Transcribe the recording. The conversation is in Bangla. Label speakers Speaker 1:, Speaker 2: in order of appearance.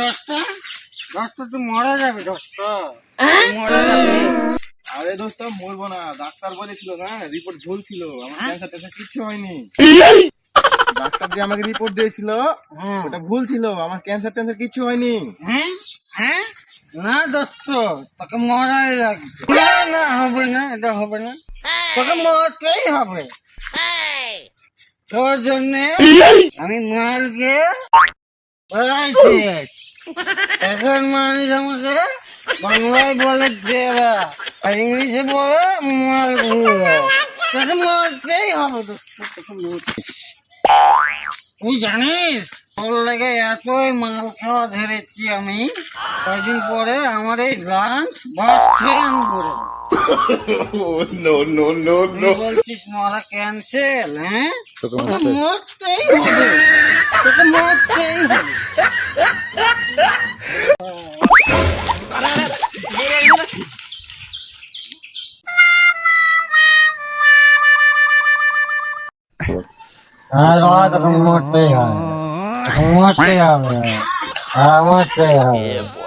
Speaker 1: দোস্ত দোস্ত তুই মরে যাবে দোস্ত মরে যাবে।
Speaker 2: আরে দোস্ত মরবো না, ডাক্তার বলেছিল না রিপোর্ট ভুল ছিল, আমার ক্যান্সার ট্যান্সার কিচ্ছু হয়নি। ডাক্তার যে আমাকে রিপোর্ট দিয়েছিল ওটা ভুল ছিল, আমার ক্যান্সার ট্যান্সার কিচ্ছু হয়নি।
Speaker 1: হ্যাঁ হ্যাঁ না দোস্ত তোকে মরাই লাগবে। না না হবে না, এটা হবে না, তোকে মরতেই হবে। তোর জন্য আমি মালকে বেড়াইছি। এখন মানুষ আমাকে বাংলায় বলে দেবা আর ইংলিশে বলে মাল ঘুরে। তোকে মরতেই হবে দোস্ত, তোকে মরতে। তুই জানিস তোর লেগে এতই মাল খাওয়া ধরেছি আমি, কয়েকদিন পরে আমার এই লাঞ্চ বাস ট্রেন করে বলছিস মারা ক্যান্সেল। হ্যাঁ তোকে মরতেই হবে, তোকে মরতেই হবে। তোকে মরতেই হবে, তোকে মরতেই হবে, মরতেই হবে।